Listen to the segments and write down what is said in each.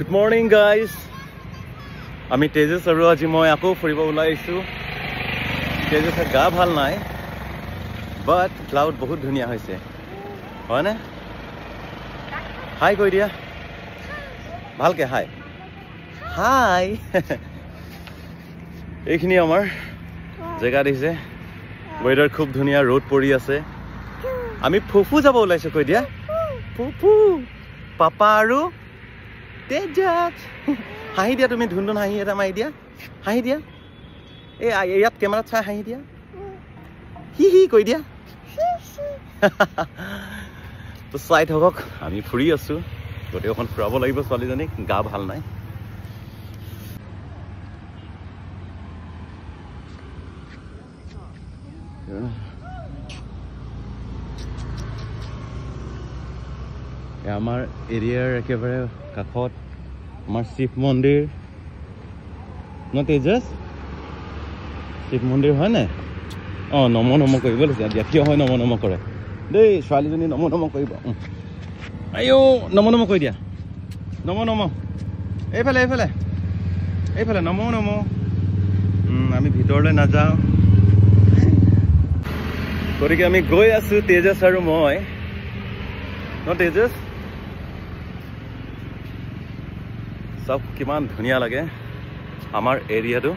Good morning, guys. আমি তেজস আৰু আজি মই আকৌ ফুৰিব ওলাইছো। তেজসৰ গা ভাল নাই, বাট ক্লাউড বহুত ধুনীয়া হৈছে, হয় না? হাই কৈ দিয়া ভালকে, হাই হাই। এইখিনি আমাৰ জেগা দিছে, ৱেডাৰ খুব ধুনীয়া, ৰ'দ পৰি আছে। আমি ফুফু যাব ওলাইছো, কৈ দিয়া ফুফু, পাপা আৰু তেজস। হাঁহি দিয়া তুমি, ধুন ধুন হাঁহি এটা মাৰি দিয়া, হাঁহি দিয়া। এই ইয়াত কেমেৰাত চাই হাঁহি দিয়া, হি হি কৈ দিয়া। তো চাই থাকক, আমি ফুৰি আছো, গোটেইখন ফুৰাব লাগিব ছোৱালীজনীক, গা ভাল নাই। আমাৰ এৰিয়াৰ একেবাৰে কাষত আমাৰ শিৱ মন্দিৰ ন তেজস, শিৱ মন্দিৰ হয় নাই? অঁ, নম নম কৰিব লৈছে দিয়া, কিয় হয় নম নম কৰে দেই ছোৱালীজনী, নম নম কৰিব। আইও নম নম কৈ দিয়া, নম নম, এইফালে এইফালে এইফালে, নম নম। আমি ভিতৰলৈ নাযাওঁ, গতিকে আমি গৈ আছো তেজস আৰু মই ন তেজস। চব কিমান ধুনীয়া লাগে আমাৰ এৰিয়াটো।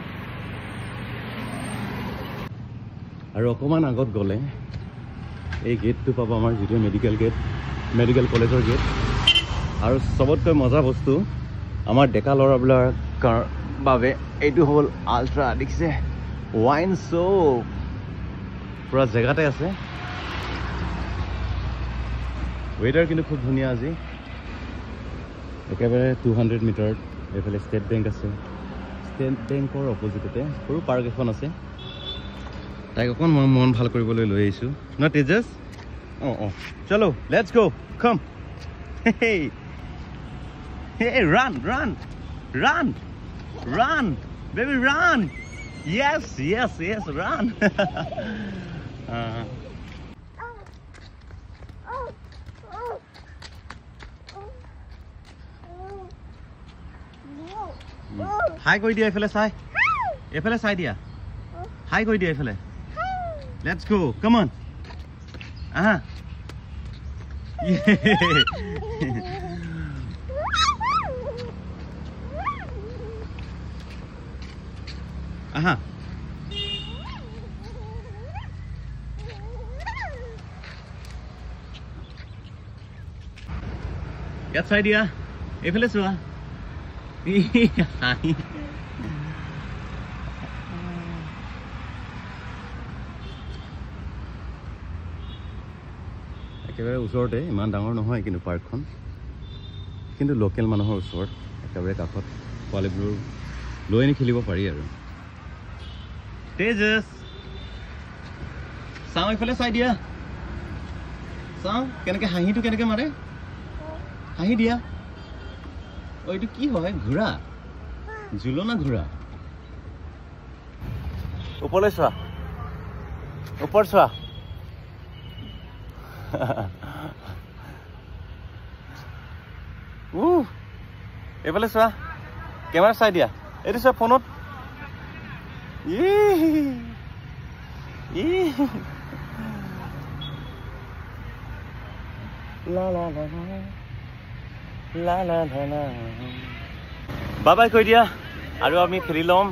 আৰু অকণমান আগত গ'লে এই গেটটো পাব, আমাৰ যিটো মেডিকেল গেট, মেডিকেল কলেজৰ গেট। আৰু চবতকৈ মজা বস্তু আমাৰ ডেকা ল'ৰাবিলাকৰ বাবে এইটো হ'ল আল্ট্ৰা, দেখিছে ৱাইন শ্বপ, পুৰা জেগাতে আছে। ৱেডাৰ কিন্তু খুব ধুনীয়া আজি, একেবাৰে 200 মিটাৰত এইফালে ষ্টেট বেংক আছে। ষ্টেট বেংকৰ অপজিটতে সৰু পাৰ্ক এখন আছে, তাইক অকণ মই মন ভাল কৰিবলৈ লৈ আহিছোঁ ন তেজস। অঁ অঁ, চলো লেটছ গো, কাম। Hey, run, run, run, run, baby, run. Yes, yes, yes, run. হাই কৈ দিয়া এইফালে চাই, এইফালে চাই দিয়া, হাই কৈ দিয়া এইফালে। Let's go, come on. আহা, আহা। ইয়াত চাই দিয়া, এইফালে চোৱা। একেবাৰে ওচৰতে, ইমান ডাঙৰ নহয় কিন্তু পাৰ্কখন, কিন্তু লোকেল মানুহৰ ওচৰত একেবাৰে কাষত, পোৱালিবোৰ লৈ আনি খেলিব পাৰি আৰু। তেজস চাওঁ, এইফালে চাই দিয়া, চাওঁ কেনেকে হাঁহিটো কেনেকে মাৰে, হাঁহি দিয়া। অ' এইটো কি হয়, ঘোঁৰা, জোলনা ঘোঁৰা। ওপৰলৈ চোৱা, ওপৰ চোৱা। এইফালে চোৱা, কেমেৰা চাই দিয়া, এইটো চোৱা ফোনত। বাই বাই কৈ দিয়া, আৰু আমি খেলি ল'ম,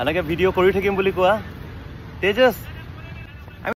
এনেকৈ ভিডিঅ' কৰি থাকিম বুলি কোৱা তেজস।